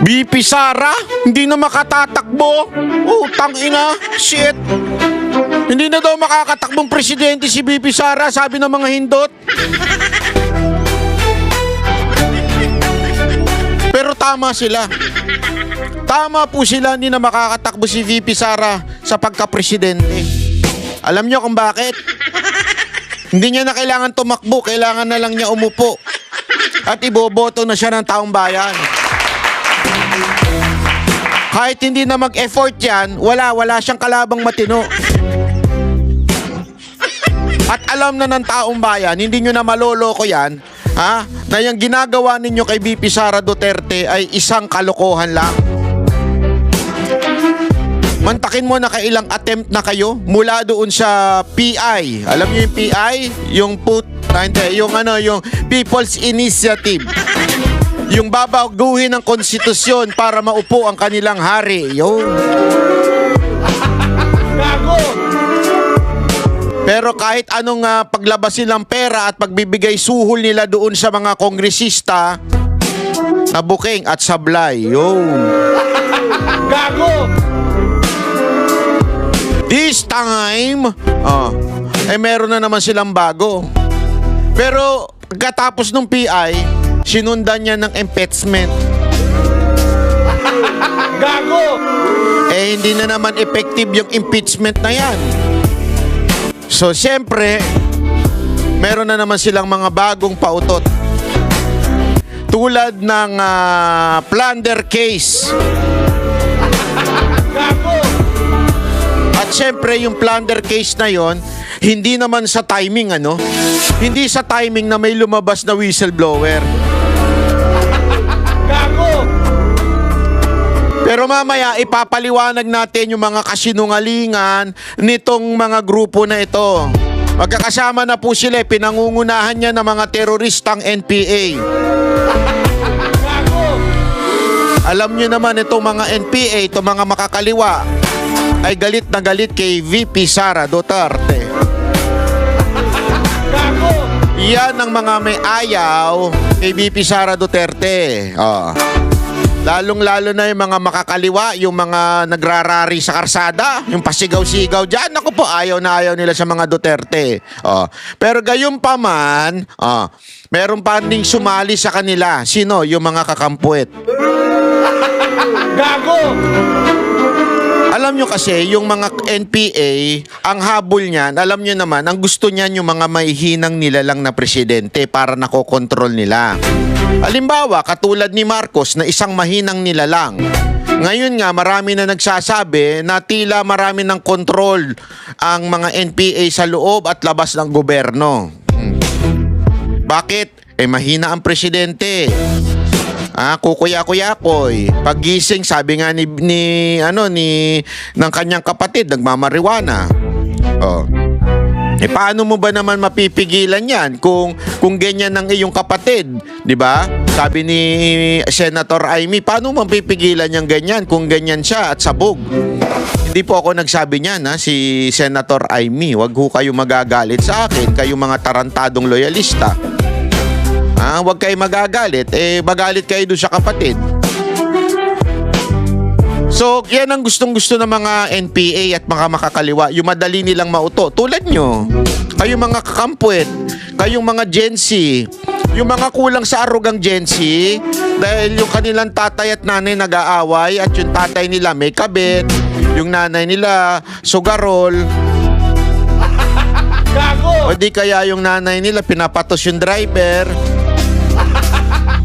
BP Sara, hindi na makatatakbo. Utang ina, shit. Hindi na daw makakatakbong presidente si BP Sara, sabi ng mga hindot. Pero tama sila. Tama po sila, hindi na makakatakbo si VP Sara sa pagka-presidente. Alam nyo kung bakit? Hindi niya na kailangan tumakbo, kailangan na lang niya umupo. At iboboto na siya ng taong bayan. Kahit hindi na mag-effort yan, wala siyang kalabang matino. At alam na ng taong bayan, hindi nyo na maloloko yan, na yung ginagawa ninyo kay BP Sara Duterte ay isang kalokohan lang. Mantakin mo na kailang attempt na kayo mula doon sa PI. Alam niyo yung PI? Yung yung People's Initiative. Yung babaguhin ng konstitusyon para maupo ang kanilang hari. Yun. Gago! Pero kahit anong paglabas nilang pera at pagbibigay suhol nila doon sa mga kongresista, nabuking at sablay. Yun. Gago! This time, meron na naman silang bago. Pero pagkatapos ng PI, sinundan niya ng impeachment. Gago! Hindi na naman effective yung impeachment na yan. So, siyempre, meron na naman silang mga bagong pautot. Tulad ng plunder case. Gago! At siyempre, yung plunder case na yon, hindi naman sa timing, Hindi sa timing na may lumabas na whistleblower. Gago! Pero mamaya, ipapaliwanag natin yung mga kasinungalingan nitong mga grupo na ito. Magkakasama na po sila, pinangungunahan niya ng mga teroristang NPA. Gago! Alam niyo naman itong mga NPA, itong mga makakaliwa, ay galit na galit kay VP Sara Duterte. Gago! Yan ang mga may ayaw kay VP Sara Duterte. Lalong-lalo na yung mga makakaliwa, yung mga nagrarari sa karsada, yung pasigaw-sigaw dyan. Naku po, ayaw na ayaw nila sa mga Duterte. Pero gayon pa man, meron pa ding sumali sa kanila. Sino? Yung mga kakampuet. Gago! Alam nyo kasi, yung mga NPA, ang habol niyan, alam nyo naman, ang gusto niyan yung mga maihinang nila lang na presidente para nakokontrol nila. Halimbawa, katulad ni Marcos na isang mahinang nila lang. Ngayon nga, marami na nagsasabi na tila marami ng kontrol ang mga NPA sa loob at labas ng gobyerno. Bakit? Mahina ang presidente. Kukuya-kuyakoy. Paggising, sabi nga ng kanyang kapatid, nagmamariwana. Paano mo ba naman mapipigilan yan kung ganyan ng iyong kapatid, 'di ba? Sabi ni Senator Amy, paano mapipigilan yang ganyan kung ganyan siya at sabog? Hindi po ako nagsabi niyan, si Senator Amy. Wag ho kayo magagalit sa akin, kayong mga tarantadong loyalista. Huwag kayo magagalit. Magalit kayo doon sa kapatid. So, yan ang gustong-gusto ng mga NPA at mga makakaliwa. Yung madali nilang mauto. Tulad nyo. Kayong mga kakampuet. Kayong mga Gen Z. Yung mga kulang sa arugang Gen Z. Dahil yung kanilang tatay at nanay nag-aaway. At yung tatay nila may kabit. Yung nanay nila sugarol. Gago! O di kaya yung nanay nila pinapatos yung driver.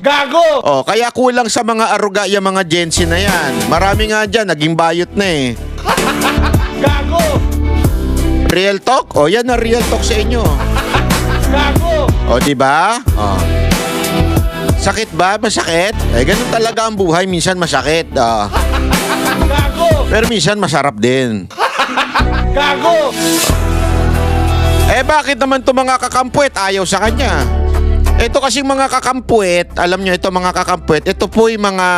Gago! Kaya kulang sa mga aruga yung mga Gen Z na yan. Marami nga dyan, naging bayot na eh. Gago! Real talk? Yan na real talk sa inyo. Gago! Diba? Sakit ba? Masakit? Ganun talaga ang buhay. Minsan masakit. Gago! Pero minsan masarap din. Gago! Bakit naman itong mga kakampuet ayaw sa kanya? Ito kasing mga kakampuet, alam nyo ito mga kakampuet, ito po yung mga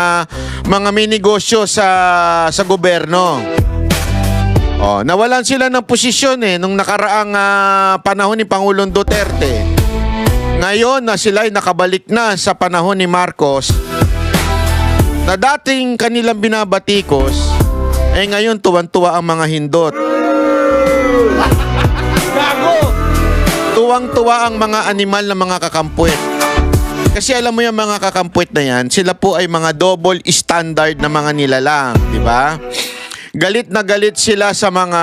may negosyo sa gobyerno. Nawalan sila ng posisyon nung nakaraang panahon ni Pangulong Duterte. Ngayon na sila ay nakabalik na sa panahon ni Marcos. na dating kanilang binabatikos, eh ngayon tuwan-tuwa ang mga hindot. Tuwang-tuwa ang mga animal na mga kakampuet. Kasi alam mo yung mga kakampuet na yan, sila po ay mga double standard na mga nilalang, di ba? Galit na galit sila sa mga,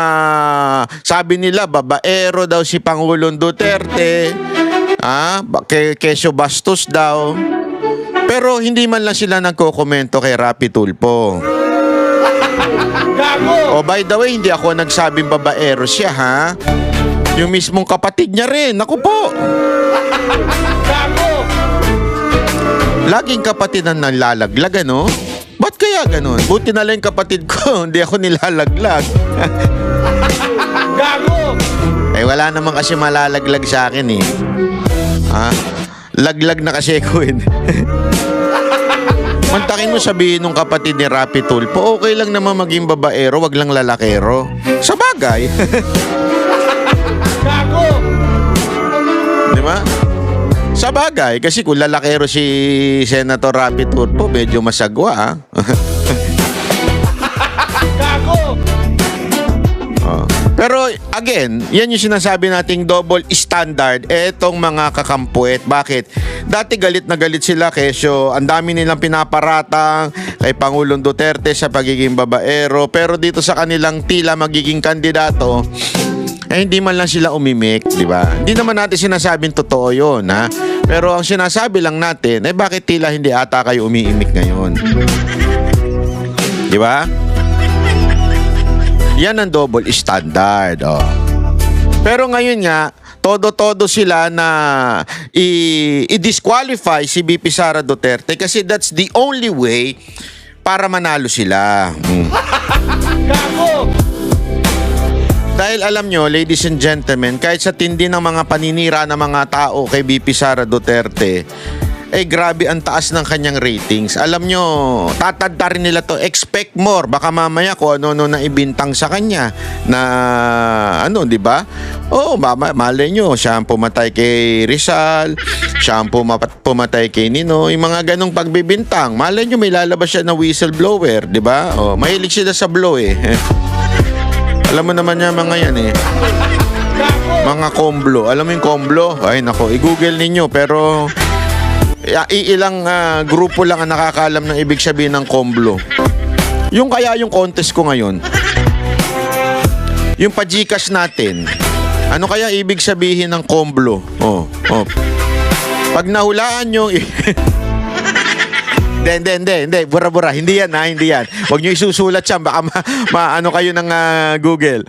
sabi nila, babaero daw si Pangulong Duterte, kesyo bastos daw. Pero hindi man lang sila nagko-komento kay Rapi Tulfo. Oh, by the way, hindi ako nagsabing babaero siya, ha? Yung mismong kapatid niya rin. Naku po. Laging kapatid ang nalalaglag, ano? Ba't kaya ganun? Buti na lang yung kapatid ko, hindi ako nilalaglag. Gago! Eh, wala naman kasi malalaglag sa akin, eh. Laglag na kasi ko, eh. Mantakin mo sabihin ng kapatid ni Rapi Tulfo, okay lang naman maging babaero, wag lang lalakero. Sa bagay. Gago! Di ba? Sa bagay, kasi kung lalakero si Senator Rapi Tulfo, medyo masagwa, ha? Gago! Pero again, yan yung sinasabi nating double standard. Etong mga kakampuet. Bakit? Dati galit na galit sila kesyo ang dami nilang pinaparatang kay Pangulong Duterte sa pagiging babaero. Pero dito sa kanilang tila magiging kandidato, eh hindi man lang sila umimik, di ba? Hindi naman natin sinasabing totoo yun, ha? Pero ang sinasabi lang natin, eh bakit tila hindi ata kayo umiimik ngayon? Di ba? Yan ang double standard, oh. Pero ngayon nga, todo-todo sila na i-disqualify si VP Sara Duterte kasi that's the only way para manalo sila. Dahil alam nyo, ladies and gentlemen, kahit sa tindi ng mga paninira ng mga tao kay VP Sara Duterte, eh grabe ang taas ng kanyang ratings. Alam nyo, tatadta rin nila to, expect more. Baka mamaya kung ano na ibintang sa kanya na ano, di ba? Oh, malay nyo, siya ang pumatay kay Rizal, siya ang pumatay kay Nino, yung mga ganong pagbibintang. Malay nyo, may lalabas siya na whistleblower, di ba? Oh, mahilig sila sa blow, eh. Alam mo naman niya mga yan, eh. Mga komblo. Alam mo yung komblo? Ay, nako, i-google ninyo, pero ilang grupo lang ang nakakaalam ng ibig sabihin ng komblo. Yung kaya yung contest ko ngayon, yung pa-Gcash natin, ano kaya ibig sabihin ng komblo? Oh. Pag nahulaan nyo, hindi, bura-bura, hindi yan, ha, hindi yan. Huwag nyo isusulat siya, baka ano kayo ng Google.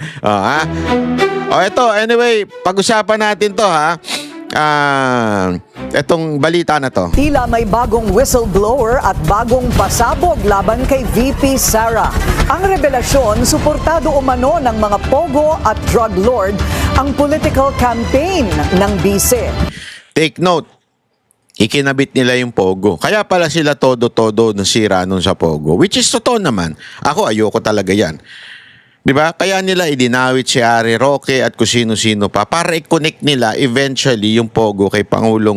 Eto, anyway, pag-usapan natin to, ha. Etong balita na to. Tila may bagong whistleblower at bagong pasabog laban kay VP Sara. Ang revelasyon, suportado umano ng mga pogo at drug lord ang political campaign ng BC. Take note, ikinabit nila yung pogo. Kaya pala sila todo-todo nasira nun sa pogo. Which is totoo naman. Ako, ayoko talaga yan. Diba? Kaya nila idinawit si Harry Roque at kung sino-sino pa para i-connect nila eventually yung pogo kay Pangulong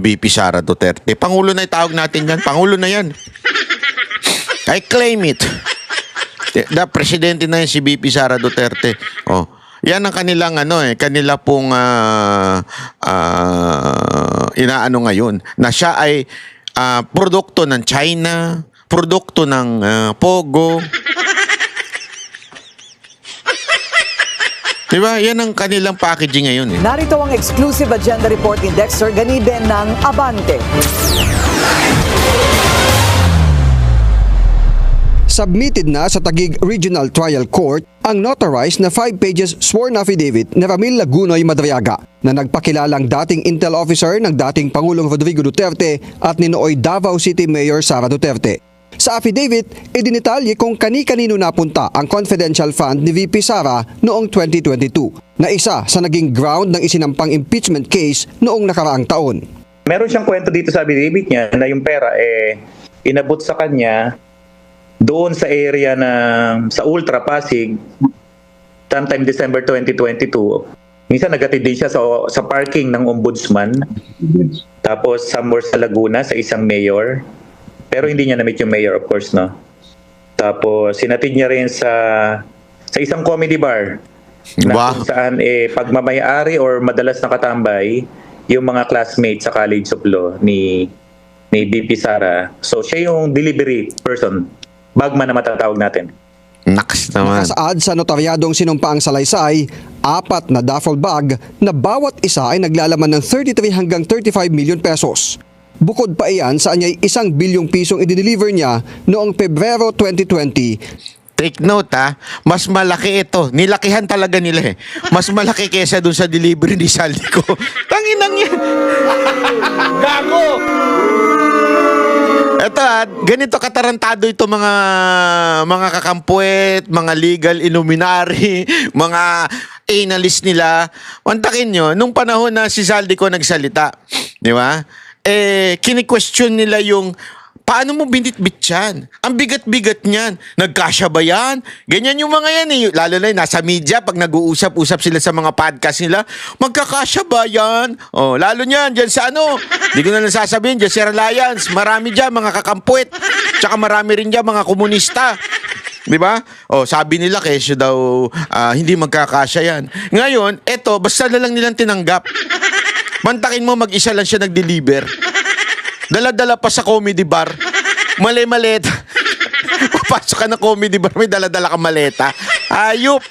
VP Sara Duterte. Pangulo na itawag natin yan. Pangulo na yan. I claim it. Presidente na yan si VP Sara Duterte. Oh. Yan ang kanilang kanila pong inaano ngayon na siya ay produkto ng China, produkto ng pogo. Diba? Yan ang kanilang packaging ngayon, eh. Narito ang exclusive agenda report ni Dexter Ganibe ng Abante. Submitted na sa Taguig Regional Trial Court ang notarized na 5 pages sworn affidavit ni Ramil Lagunoy Madriaga na nagpakilalang dating intel officer ng dating Pangulong Rodrigo Duterte at ni nooy Davao City Mayor Sara Duterte. Sa affidavit, idinitalye kung kani-kanino napunta ang confidential fund ni VP Sara noong 2022 na isa sa naging ground ng isinampang impeachment case noong nakaraang taon. Meron siyang kwento dito sa affidavit niya na yung pera inabot sa kanya doon sa area sa Ultra Pasig sometime December 2022. Minsan nagatid din siya sa parking ng ombudsman. Tapos somewhere sa Laguna sa isang mayor. Pero hindi niya na-meet yung mayor, of course, no? Tapos, sinatid niya rin sa isang comedy bar na Wow. kung saan pagmamayari or madalas nakatambay yung mga classmates sa College of Law ni VP Sara. So, siya yung delivery person. Bagman na matatawag natin. Naks naman. Nakasaad sa notaryadong sinumpaang salaysay, 4 na duffel bag na bawat isa ay naglalaman ng 33 hanggang 35 million pesos. Bukod pa iyan sa anyay 1 bilyong pisong i-deliver niya noong Pebrero 2020. Take note mas malaki ito. Nilakihan talaga nila eh. Mas malaki kesa dun sa delivery ni Saldico. Tanginang yan. Gago! Ito ganito katarantado ito mga kakampuet, mga legal illuminary, mga analyst nila. Mantakin nyo, nung panahon na si Saldico nagsalita, di ba? Kini-question nila yung paano mo binitbit yan? Ang bigat-bigat niyan. Nagkasya ba yan? Ganyan yung mga yan eh. Lalo na nasa media, pag nag-uusap-usap sila sa mga podcast nila, magkakasya ba yan? Oh, lalo niyan, dyan sa di ko na lang sasabihin, dyan sa Alliance, marami dyan, mga kakampuit. Tsaka marami rin dyan, mga komunista. Di ba? Oh, sabi nila kesyo daw hindi magkakasya yan. Ngayon, eto, basta na lang nilang tinanggap. Mantakin mo, mag-isa lang siya nag-deliver. Dala-dala pa sa comedy bar. Mali-maleta. Papasok ka ng comedy bar, may dala-dala ka maleta. Ayop.